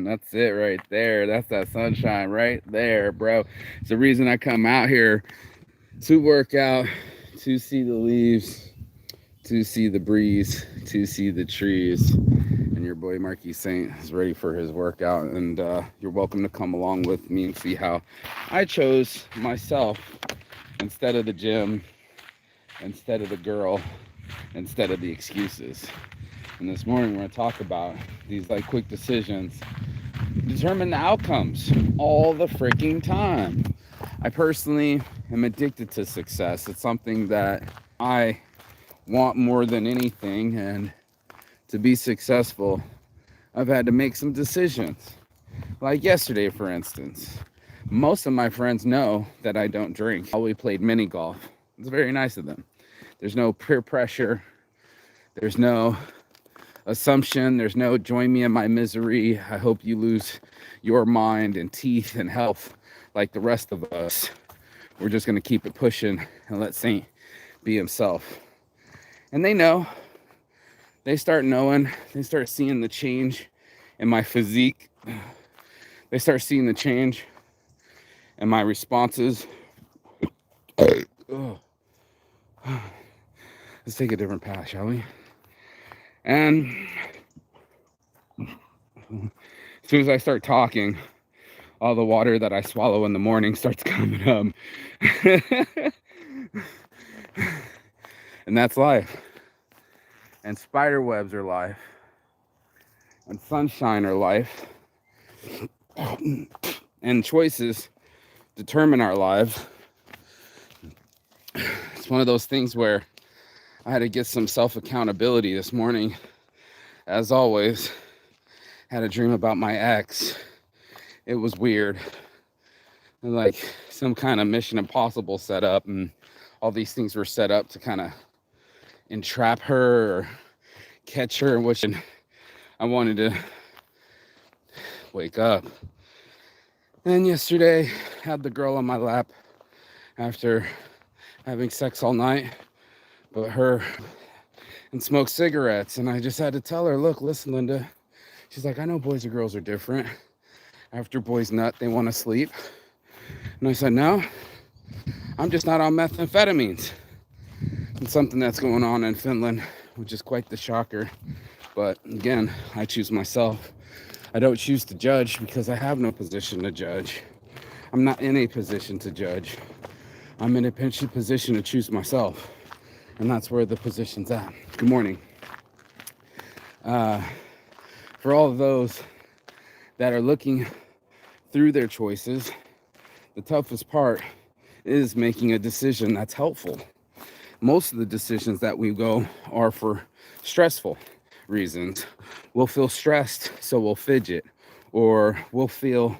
That's it right there. That's that sunshine right there, bro. It's the reason I come out here to work out, to see the leaves, to see the breeze, to see the trees. And your boy Marquis Saint is ready for his workout. And you're welcome to come along with me and see how I chose myself instead of the gym, instead of the girl, instead of the excuses. And this morning we're going to talk about these like quick decisions determine the outcomes all the freaking time. I personally am addicted to success. It's something that I want more than anything, and to be successful I've had to make some decisions. Like yesterday, for instance, most of my friends know that I don't drink. We played mini golf. It's very nice of them. There's no peer pressure, there's no assumption, there's no join me in my misery, I hope you lose your mind and teeth and health like the rest of us. We're just going to keep it pushing and let Saint be himself. And they know, they start knowing, they start seeing the change in my physique, they start seeing the change in my responses. Let's take a different path, shall we? And as soon as I start talking, all the water that I swallow in the morning starts coming up. And that's life. And spider webs are life. And sunshine are life. And choices determine our lives. It's one of those things where I had to get some self-accountability this morning. As always, had a dream about my ex. It was weird. Like some kind of Mission Impossible setup, and all these things were set up to kind of entrap her or catch her, which I wanted to wake up. And yesterday, had the girl on my lap after having sex all night, but her and smoke cigarettes. And I just had to tell her, look, listen, Linda. She's like, I know boys and girls are different. After boys nut, they want to sleep. And I said, no, I'm just not on methamphetamines. It's something that's going on in Finland, which is quite the shocker. But again, I choose myself. I don't choose to judge because I have no position to judge. I'm not in a position to judge. I'm in a position to choose myself. And that's where the position's at. Good morning. For all of those that are looking through their choices, the toughest part is making a decision that's helpful. Most of the decisions that we go are for stressful reasons. We'll feel stressed, so we'll fidget, or we'll feel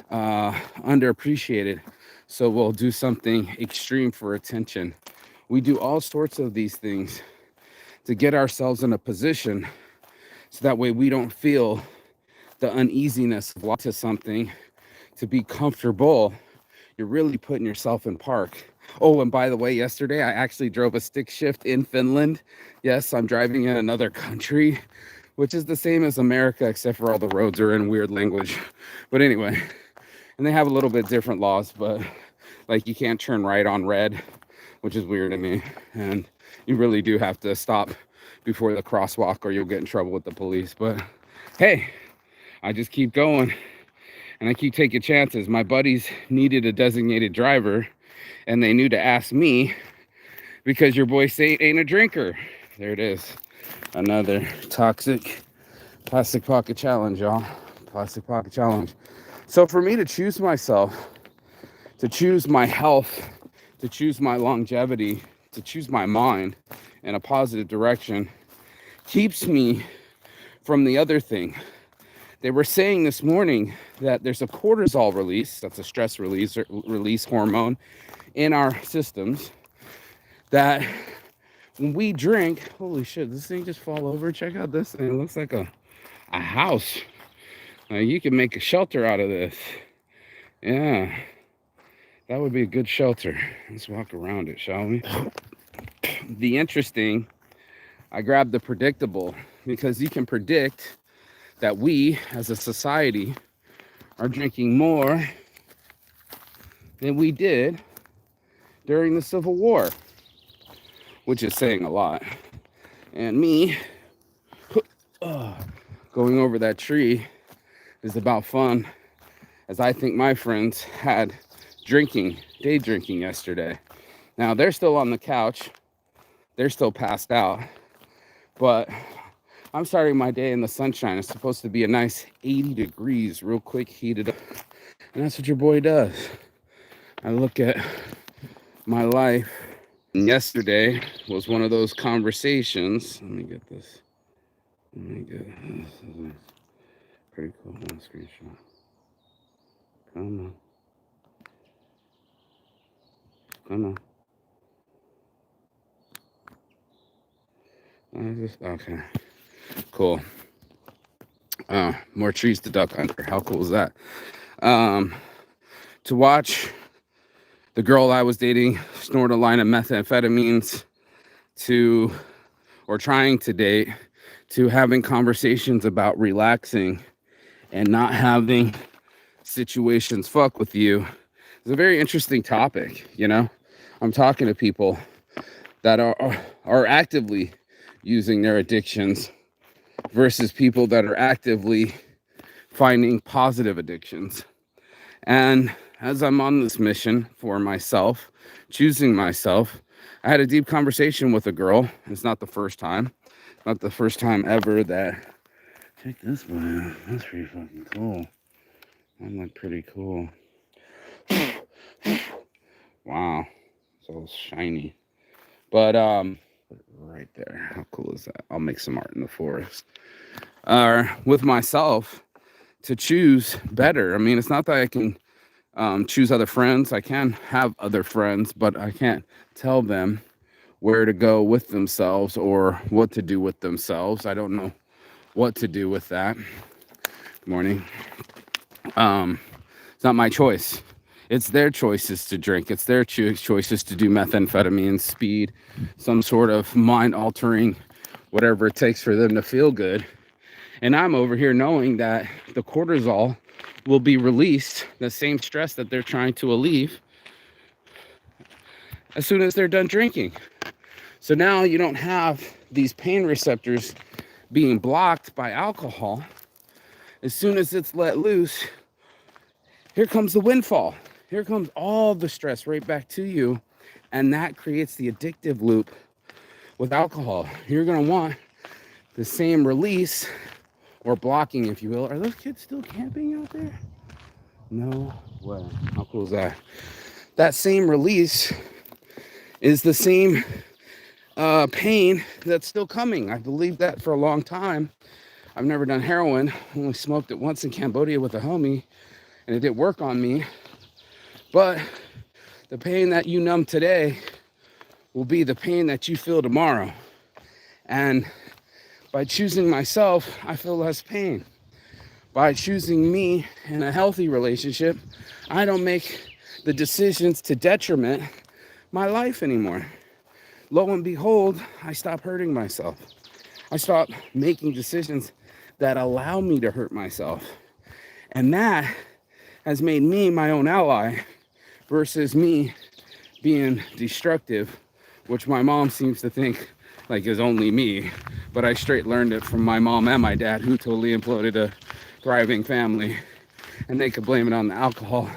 underappreciated, so we'll do something extreme for attention. We do all sorts of these things to get ourselves in a position so that way we don't feel the uneasiness of to something to be comfortable. You're really putting yourself in park. Oh, and by the way, yesterday I actually drove a stick shift in Finland. Yes, I'm driving in another country, which is the same as America, except for all the roads are in weird language. But anyway, and they have a little bit different laws, but like you can't turn right on red, which is weird to me. And you really do have to stop before the crosswalk or you'll get in trouble with the police. But hey, I just keep going and I keep taking chances. My buddies needed a designated driver and they knew to ask me because your boy Saint ain't a drinker. There it is. Another toxic plastic pocket challenge, y'all. Plastic pocket challenge. So for me to choose myself, to choose my health, to choose my longevity, to choose my mind in a positive direction keeps me from the other thing. They were saying this morning that there's a cortisol release, that's a stress release hormone in our systems, that when we drink, holy shit, this thing just fall over. Check out this thing. It looks like a house. You can make a shelter out of this. Yeah, that would be a good shelter. Let's walk around it, shall we? The interesting, I grabbed the predictable because you can predict that we as a society are drinking more than we did during the Civil War, which is saying a lot. And me going over that tree is about fun, as I think my friends had day drinking yesterday. Now they're still on the couch, they're still passed out, but I'm starting my day in the sunshine. It's supposed to be a nice 80 degrees, real quick, heated up. And that's what your boy does. I look at my life. And yesterday was one of those conversations. Let me get this. This is pretty cool. One screenshot. Come on. Okay. Cool. More trees to duck under. How cool is that? To watch the girl I was dating snort a line of methamphetamines or trying to date, to having conversations about relaxing and not having situations fuck with you. It's a very interesting topic, you know? I'm talking to people that are actively using their addictions versus people that are actively finding positive addictions. And as I'm on this mission for myself, choosing myself, I had a deep conversation with a girl. It's not the first time. Not the first time ever that... Check this one out. That's pretty fucking cool. That looked pretty cool. Wow. So shiny. But, right there. How cool is that? I'll make some art in the forest. With myself, to choose better. I mean, it's not that I can choose other friends. I can have other friends, but I can't tell them where to go with themselves or what to do with themselves. I don't know what to do with that. Good morning. It's not my choice. It's their choices to drink. It's their choices to do methamphetamine, speed, some sort of mind-altering, whatever it takes for them to feel good. And I'm over here knowing that the cortisol will be released, the same stress that they're trying to alleviate, as soon as they're done drinking. So now you don't have these pain receptors being blocked by alcohol. As soon as it's let loose, here comes the windfall. Here comes all the stress right back to you. And that creates the addictive loop with alcohol. You're going to want the same release, or blocking, if you will. Are those kids still camping out there? No way. How cool is that? That same release is the same pain that's still coming. I believed that for a long time. I've never done heroin. Only smoked it once in Cambodia with a homie, and it didn't work on me. But the pain that you numb today will be the pain that you feel tomorrow. And by choosing myself, I feel less pain. By choosing me in a healthy relationship, I don't make the decisions to detriment my life anymore. Lo and behold, I stop hurting myself. I stop making decisions that allow me to hurt myself. And that has made me my own ally versus me being destructive, which my mom seems to think like is only me. But I straight learned it from my mom and my dad, who totally imploded a thriving family. And they could blame it on the alcohol.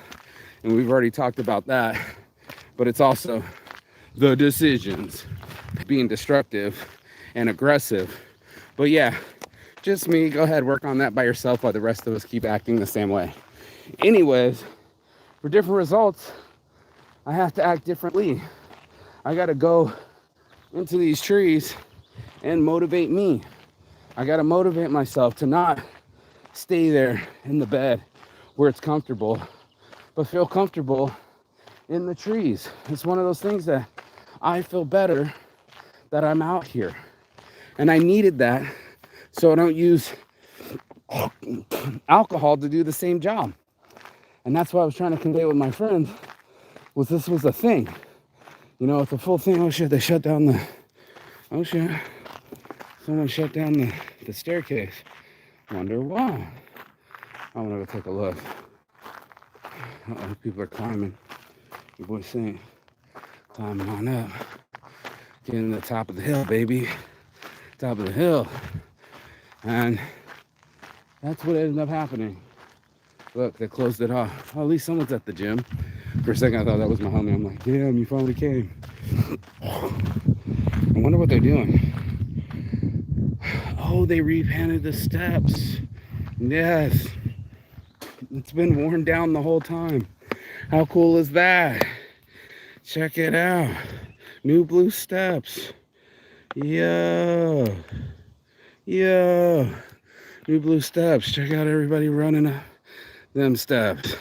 And we've already talked about that. But it's also the decisions, being destructive and aggressive. But yeah, just me. Go ahead, work on that by yourself while the rest of us keep acting the same way. Anyways, for different results, I have to act differently. I got to go into these trees and motivate me. I got to motivate myself to not stay there in the bed where it's comfortable, but feel comfortable in the trees. It's one of those things that I feel better that I'm out here. And I needed that so I don't use alcohol to do the same job. And that's what I was trying to convey with my friends, was this was a thing. You know, it's a full thing. Oh shit, they shut down oh shit. Someone shut down the staircase. Wonder why. I want to go take a look. People are climbing. Your boy Saint climbing on up. Getting to the top of the hill, baby. Top of the hill. And that's what ended up happening. Look, they closed it off. Oh, at least someone's at the gym. For a second, I thought that was my homie. I'm like, damn, you finally came. I wonder what they're doing. Oh, they repainted the steps. Yes. It's been worn down the whole time. How cool is that? Check it out. New blue steps. Yeah. Yeah. New blue steps. Check out everybody running up them steps.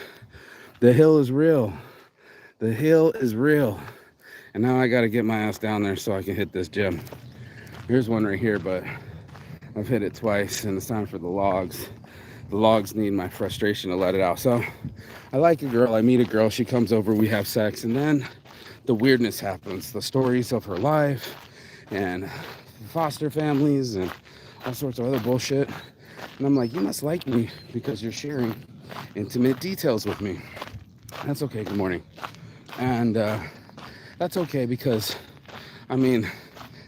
The hill is real. The hill is real. And now I got to get my ass down there so I can hit this gym. Here's one right here, but I've hit it twice and it's time for the logs. The logs need my frustration to let it out. So I like a girl, I meet a girl, she comes over, we have sex, and then the weirdness happens. The stories of her life and foster families and all sorts of other bullshit. And I'm like, you must like me because you're sharing intimate details with me. That's okay, good morning. And that's okay because, I mean,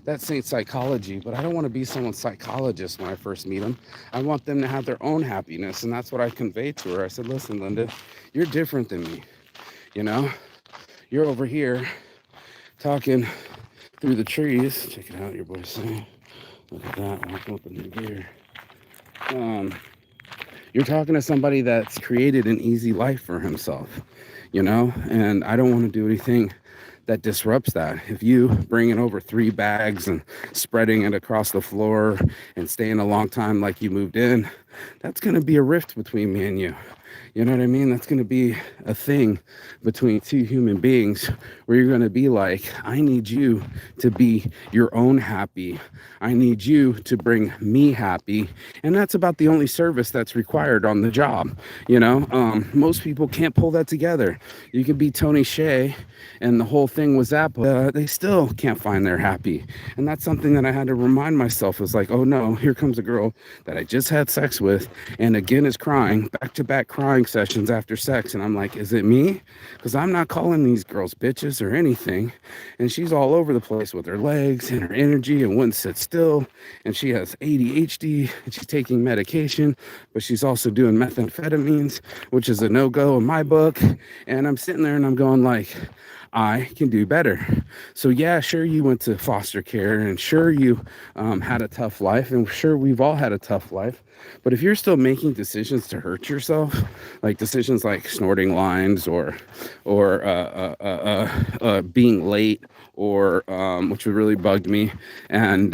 that's ain't psychology, but I don't want to be someone's psychologist when I first meet them. I want them to have their own happiness, and that's what I conveyed to her. I said, listen, Linda, you're different than me, you know? You're over here talking through the trees. Check it out, your boy's saying. Look at that, walking with the new gear. You're talking to somebody that's created an easy life for himself, you know? And I don't want to do anything that disrupts that. If you bringing over 3 bags and spreading it across the floor and staying a long time like you moved in, that's going to be a rift between me and you. You know what I mean? That's going to be a thing between two human beings where you're going to be like, I need you to be your own happy. I need you to bring me happy. And that's about the only service that's required on the job. You know, most people can't pull that together. You could be Tony Hsieh and the whole thing was that, but they still can't find their happy. And that's something that I had to remind myself is like, oh no, here comes a girl that I just had sex with and again is crying, back-to-back crying sessions after sex. And I'm like, is it me? Because I'm not calling these girls bitches or anything. And she's all over the place with her legs and her energy and wouldn't sit still. And she has ADHD and she's taking medication, but she's also doing methamphetamines, which is a no-go in my book. And I'm sitting there and I'm going like, I can do better. So yeah, sure, you went to foster care and sure you had a tough life and sure we've all had a tough life. But if you're still making decisions to hurt yourself, like decisions like snorting lines or being late or which really bugged me, and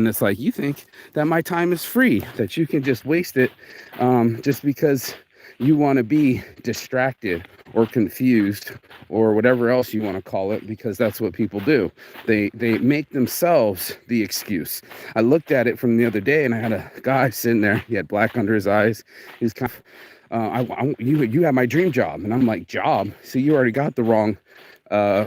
it's like you think that my time is free, that you can just waste it just because you want to be distracted or confused or whatever else you want to call it, because that's what people do. They make themselves the excuse. I looked at it from the other day and I had a guy sitting there. He had black under his eyes. He's kind of, you have my dream job. And I'm like, job? See, you already got the wrong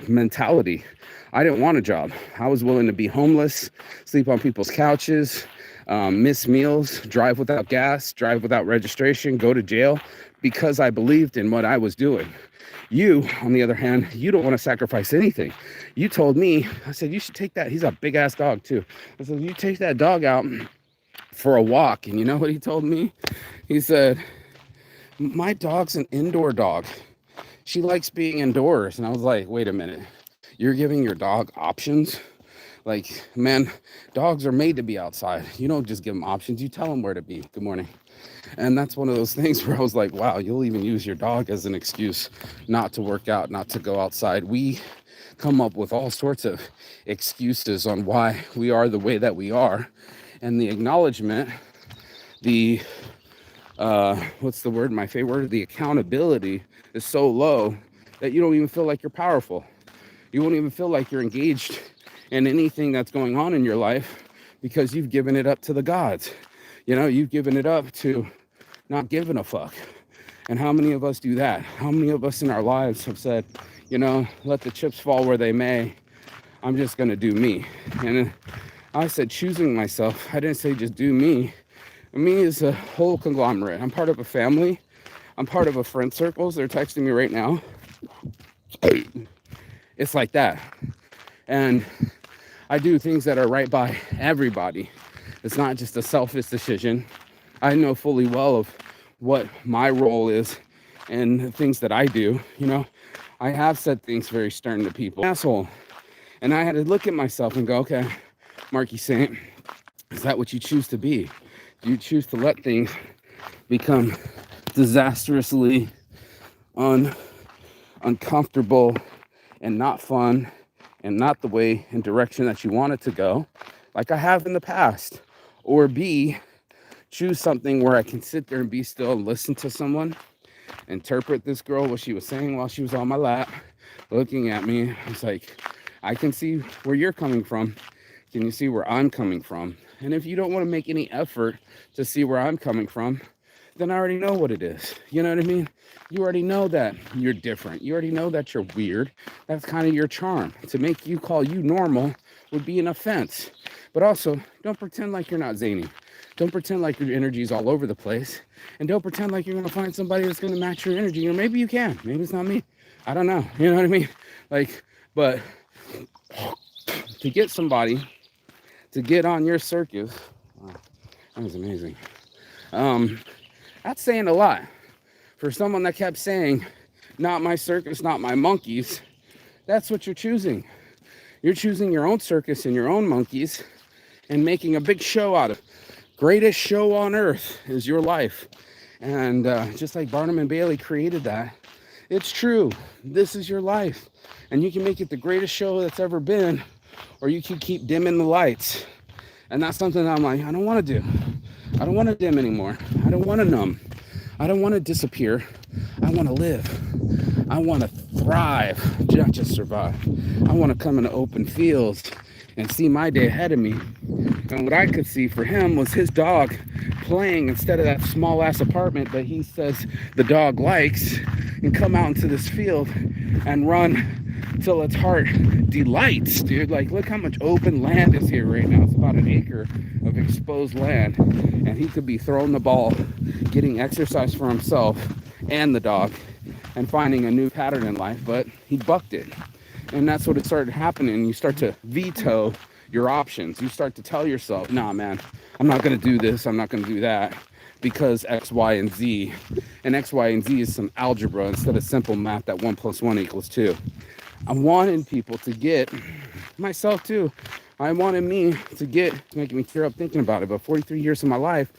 mentality. I didn't want a job. I was willing to be homeless, sleep on people's couches, miss meals, drive without gas, drive without registration, go to jail because I believed in what I was doing. You, on the other hand, you don't want to sacrifice anything. You told me, I said, you should take that. He's a big ass dog too. I said, you take that dog out for a walk. And you know what he told me? He said, my dog's an indoor dog. She likes being indoors. And I was like, wait a minute. You're giving your dog options? Like, man, dogs are made to be outside. You don't just give them options. You tell them where to be. Good morning. And that's one of those things where I was like, wow, you'll even use your dog as an excuse not to work out, not to go outside. We come up with all sorts of excuses on why we are the way that we are. And the acknowledgement, the, what's the word? My favorite word, the accountability is so low that you don't even feel like you're powerful. You won't even feel like you're engaged in anything that's going on in your life because you've given it up to the gods. You know, you've given it up to not giving a fuck. And how many of us do that? How many of us in our lives have said, you know, let the chips fall where they may. I'm just going to do me. And I said choosing myself. I didn't say just do me. Me is a whole conglomerate. I'm part of a family. I'm part of a friend circles. They're texting me right now. It's like that. And I do things that are right by everybody. It's not just a selfish decision. I know fully well of what my role is and the things that I do. You know, I have said things very stern to people. Asshole. And I had to look at myself and go, okay, Marky Saint, is that what you choose to be? Do you choose to let things become disastrously uncomfortable and not fun and not the way and direction that you want it to go, like I have in the past? Or B, choose something where I can sit there and be still and listen to someone, interpret this girl, what she was saying while she was on my lap, looking at me. It's like, I can see where you're coming from. Can you see where I'm coming from? And if you don't want to make any effort to see where I'm coming from, then I already know what it is. You know what I mean? You already know that you're different. You already know that you're weird. That's kind of your charm. To make you call you normal would be an offense. But also, don't pretend like you're not zany. Don't pretend like your energy is all over the place. And don't pretend like you're going to find somebody that's going to match your energy. Or maybe you can. Maybe it's not me. I don't know. You know what I mean? Like, but to get somebody to get on your circus, wow, that was amazing. That's saying a lot. For someone that kept saying, not my circus, not my monkeys, that's what you're choosing. You're choosing your own circus and your own monkeys and making a big show out of it. Greatest show on earth is your life. And just like Barnum and Bailey created that, it's true. This is your life. And you can make it the greatest show that's ever been, or you can keep dimming the lights. And that's something that I'm like, I don't want to do. I don't want to dim anymore. I don't want to numb. I don't want to disappear. I want to live. I want to thrive, not just survive. I want to come into open fields and see my day ahead of me. And what I could see for him was his dog playing instead of that small ass apartment that he says the dog likes, and come out into this field and run till its heart delights, dude. Like, look how much open land is here right now. It's about an acre of exposed land, and he could be throwing the ball, getting exercise for himself and the dog, and finding a new pattern in life, but he bucked it. And that's what it started happening. You start to veto your options. You start to tell yourself, nah, man, I'm not going to do this. I'm not going to do that because X, Y, and Z. And X, Y, and Z is some algebra instead of simple math that 1 + 1 = 2. I wanted people to get, myself too, I wanted me to get, making me tear up thinking about it. But 43 years of my life,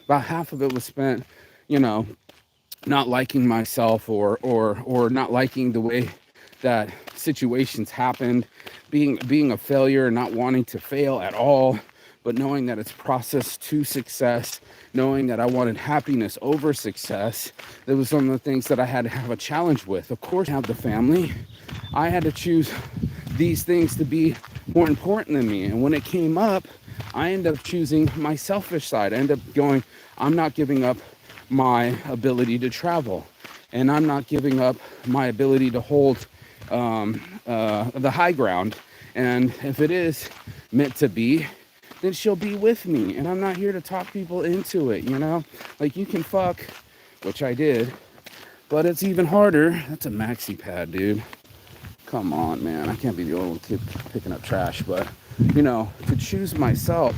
about half of it was spent, you know, not liking myself or not liking the way that situations happened, being a failure, not wanting to fail at all, but knowing that it's process to success, knowing that I wanted happiness over success. That was some of the things that I had to have a challenge with. Of course, I have the family. I had to choose these things to be more important than me. And when it came up, I ended up choosing my selfish side. I ended up going, I'm not giving up my ability to travel. And I'm not giving up my ability to hold the high ground. And if it is meant to be, then she'll be with me. And I'm not here to talk people into it, you know? Like, you can fuck, which I did, but it's even harder. That's a maxi pad, dude. Come on, man. I can't be the only kid picking up trash, but, you know, to choose myself,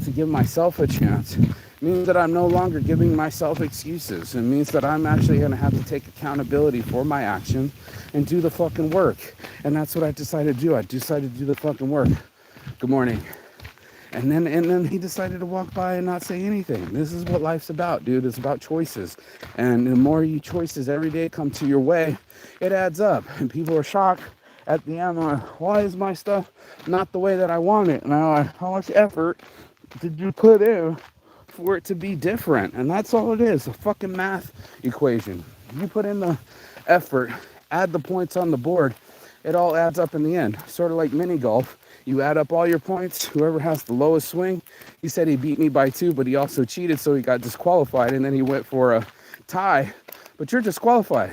to give myself a chance, means that I'm no longer giving myself excuses. It means that I'm actually going to have to take accountability for my action and do the fucking work. And that's what I decided to do. I decided to do the fucking work. Good morning. And then he decided to walk by and not say anything. This is what life's about, dude. It's about choices. And the more you choices every day come to your way, it adds up. And people are shocked at the end. Like, why is my stuff not the way that I want it? And I'm like, how much effort did you put in for it to be different? And that's all it is, a fucking math equation. You put in the effort, add the points on the board, it all adds up in the end. Sort of like mini golf. You add up all your points, whoever has the lowest swing. He said he beat me by 2, but he also cheated, so he got disqualified, and then he went for a tie. But you're disqualified.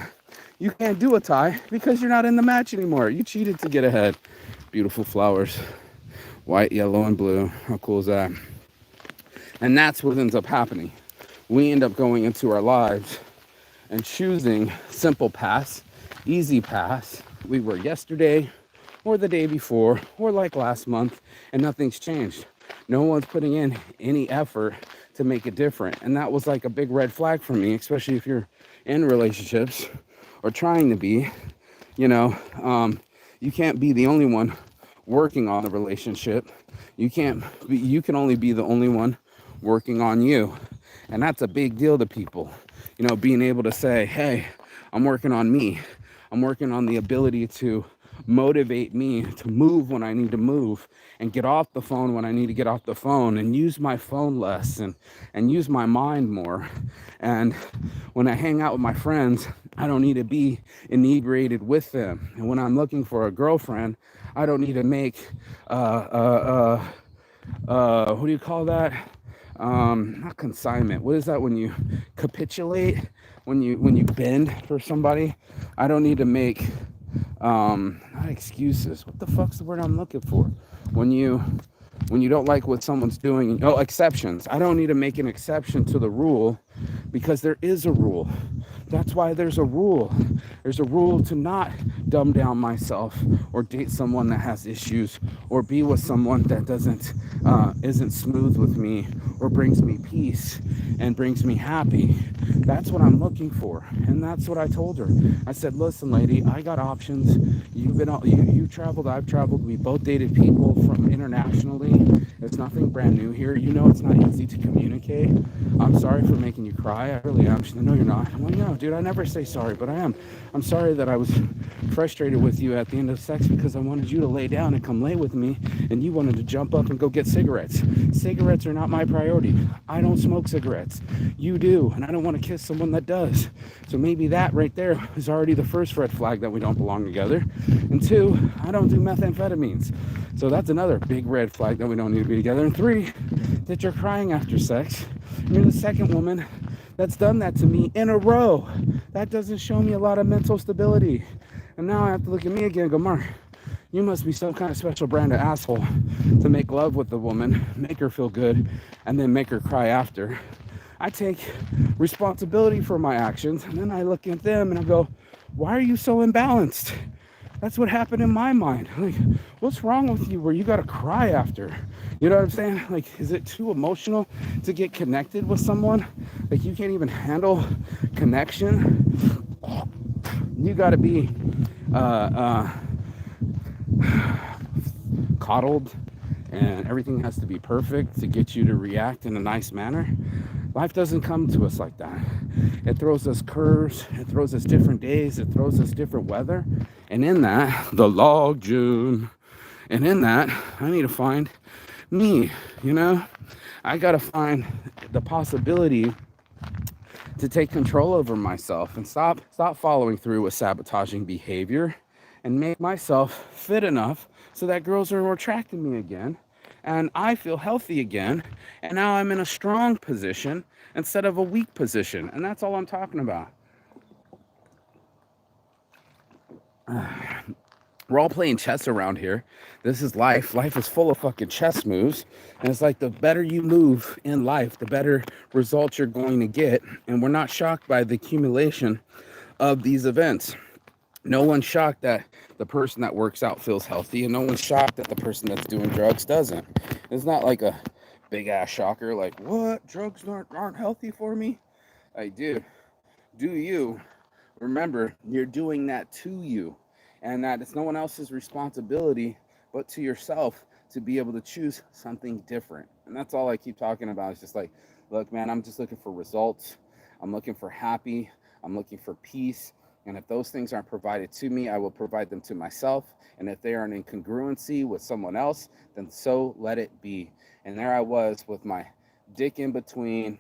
You can't do a tie because you're not in the match anymore. You cheated to get ahead. Beautiful flowers. White, yellow, and blue. How cool is that? And that's what ends up happening. We end up going into our lives and choosing simple paths, easy paths. We were yesterday or the day before or like last month, and nothing's changed. No one's putting in any effort to make it different. And that was like a big red flag for me, especially if you're in relationships or trying to be. You know, you can't be the only one working on the relationship. You can't be, you can only be the only one working on you. And that's a big deal to people. You know, being able to say, hey, I'm working on me. I'm working on the ability to motivate me to move when I need to move and get off the phone when I need to get off the phone and use my phone less and use my mind more. And when I hang out with my friends, I don't need to be inebriated with them. And when I'm looking for a girlfriend, I don't need to make what do you call that? Not consignment. What is that when you capitulate? When you bend for somebody? I don't need to make not excuses. What the fuck's the word I'm looking for? When you don't like what someone's doing, oh, exceptions. I don't need to make an exception to the rule because there is a rule. That's why there's a rule. There's a rule to not dumb down myself or date someone that has issues or be with someone that isn't smooth with me or brings me peace and brings me happy. That's what I'm looking for. And that's what I told her. I said, listen, lady, I got options. You traveled, I've traveled. We both dated people from internationally. It's nothing brand new here. You know, it's not easy to communicate. I'm sorry for making you cry. I really am. She's like, no, you're not. I'm like, no, dude, I never say sorry, but I am. I'm sorry that I was frustrated with you at the end of sex because I wanted you to lay down and come lay with me, and you wanted to jump up and go get cigarettes. Cigarettes are not my priority. I don't smoke cigarettes. You do, and I don't want to kiss someone that does. So maybe that right there is already the first red flag that we don't belong together. And two, I don't do methamphetamines. So that's another big red flag that we don't need to be together. And three, that you're crying after sex. You're the second woman that's done that to me in a row. That doesn't show me a lot of mental stability. And now I have to look at me again and go, Mark, you must be some kind of special brand of asshole to make love with the woman, make her feel good, and then make her cry after. I take responsibility for my actions, and then I look at them and I go, why are you so imbalanced? That's what happened in my mind. Like, what's wrong with you where you gotta cry after? You know what I'm saying? Like, is it too emotional to get connected with someone? Like, you can't even handle connection? You gotta be coddled, and everything has to be perfect to get you to react in a nice manner. Life doesn't come to us like that. It throws us curves, it throws us different days, it throws us different weather. And in that, the log June. And in that, I need to find me, you know? I gotta find the possibility to take control over myself and stop following through with sabotaging behavior and make myself fit enough so that girls are attracting me again and I feel healthy again, and now I'm in a strong position instead of a weak position. And that's all I'm talking about. We're all playing chess around here. This is life. Life is full of fucking chess moves. And it's like the better you move in life, the better results you're going to get. And we're not shocked by the accumulation of these events. No one's shocked that the person that works out feels healthy, and no one's shocked that the person that's doing drugs doesn't. It's not like a big ass shocker, like, what? Drugs aren't healthy for me? Like, dude, do you. Remember, you're doing that to you, and that it's no one else's responsibility but to yourself to be able to choose something different. And that's all I keep talking about. It's just like, look, man, I'm just looking for results. I'm looking for happy. I'm looking for peace. And if those things aren't provided to me, I will provide them to myself. And if they are in incongruency with someone else, then so let it be. And there I was with my dick in between,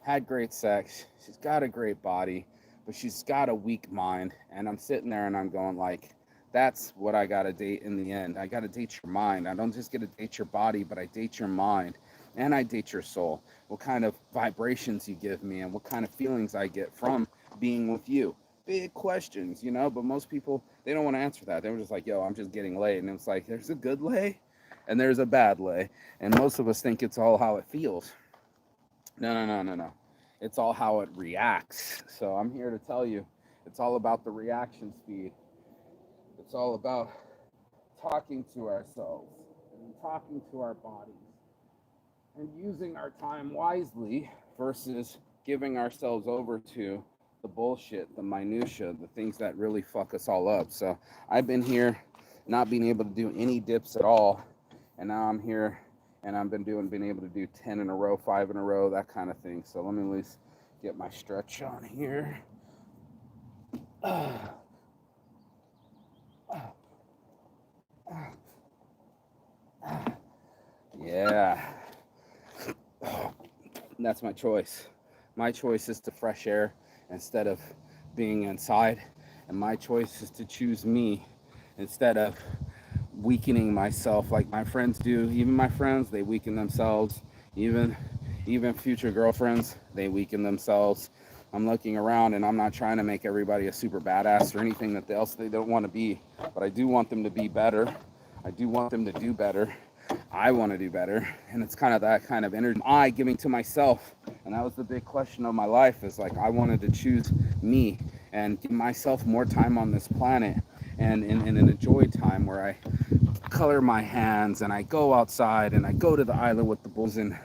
had great sex. She's got a great body, but she's got a weak mind. And I'm sitting there and I'm going like, that's what I got to date in the end. I got to date your mind. I don't just get to date your body, but I date your mind and I date your soul. What kind of vibrations you give me and what kind of feelings I get from being with you. Big questions, you know, but most people, they don't want to answer that. They were just like, yo, I'm just getting laid. And it's like, there's a good lay and there's a bad lay. And most of us think it's all how it feels. No, no, no, no, no. It's all how it reacts. So I'm here to tell you, it's all about the reaction speed. It's all about talking to ourselves and talking to our bodies and using our time wisely versus giving ourselves over to the bullshit, the minutia, the things that really fuck us all up. So I've been here not being able to do any dips at all, and now I'm here and I've been able to do 10 in a row, 5 in a row, that kind of thing. So let me at least get my stretch on here. Yeah. That's my choice. My choice is to fresh air instead of being inside. And my choice is to choose me instead of weakening myself like my friends do. Even my friends, they weaken themselves. Even future girlfriends, they weaken themselves. I'm looking around and I'm not trying to make everybody a super badass or anything that else they don't want to be, but I do want them to be better. I do want them to do better. I want to do better. And it's kind of that kind of energy I giving to myself. And that was the big question of my life, is like I wanted to choose me and give myself more time on this planet and enjoy time where I color my hands and I go outside and I go to the island with the bulls. And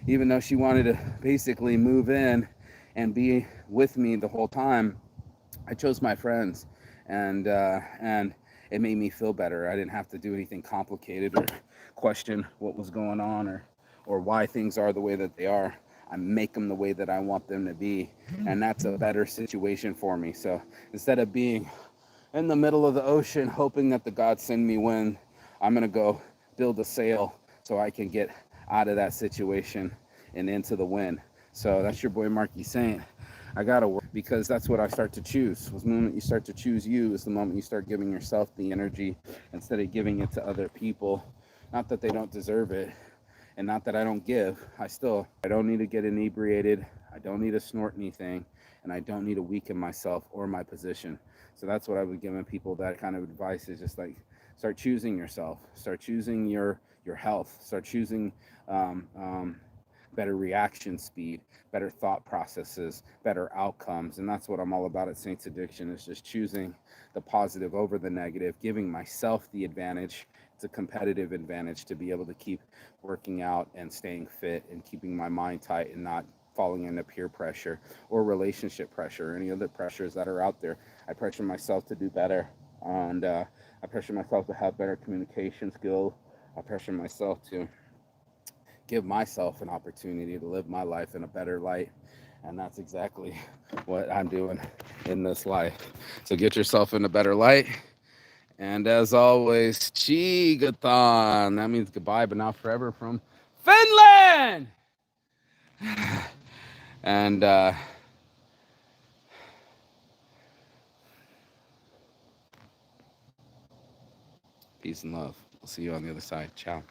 even though she wanted to basically move in and be with me the whole time, I chose my friends, and it made me feel better. I didn't have to do anything complicated or question what was going on or why things are the way that they are. I make them the way that I want them to be, and that's a better situation for me. So instead of being in the middle of the ocean hoping that the gods send me wind, I'm gonna go build a sail so I can get out of that situation and into the wind. So that's your boy Marky saying, I gotta work, because that's what I start to choose. The moment you start to choose you is the moment you start giving yourself the energy instead of giving it to other people. Not that they don't deserve it, and not that I don't give. I don't need to get inebriated. I don't need to snort anything, and I don't need to weaken myself or my position. So that's what I would give people. That kind of advice is just like, start choosing yourself, start choosing your health, start choosing better reaction speed, better thought processes, better outcomes. And that's what I'm all about at Saints Addiction, is just choosing the positive over the negative, giving myself the advantage. It's a competitive advantage to be able to keep working out and staying fit and keeping my mind tight and not falling into peer pressure or relationship pressure or any other pressures that are out there. I pressure myself to do better, and I pressure myself to have better communication skills. I pressure myself to give myself an opportunity to live my life in a better light. And that's exactly what I'm doing in this life. So get yourself in a better light. And as always, Chigathon. That means goodbye, but not forever, from Finland. And peace and love. We'll see you on the other side. Ciao.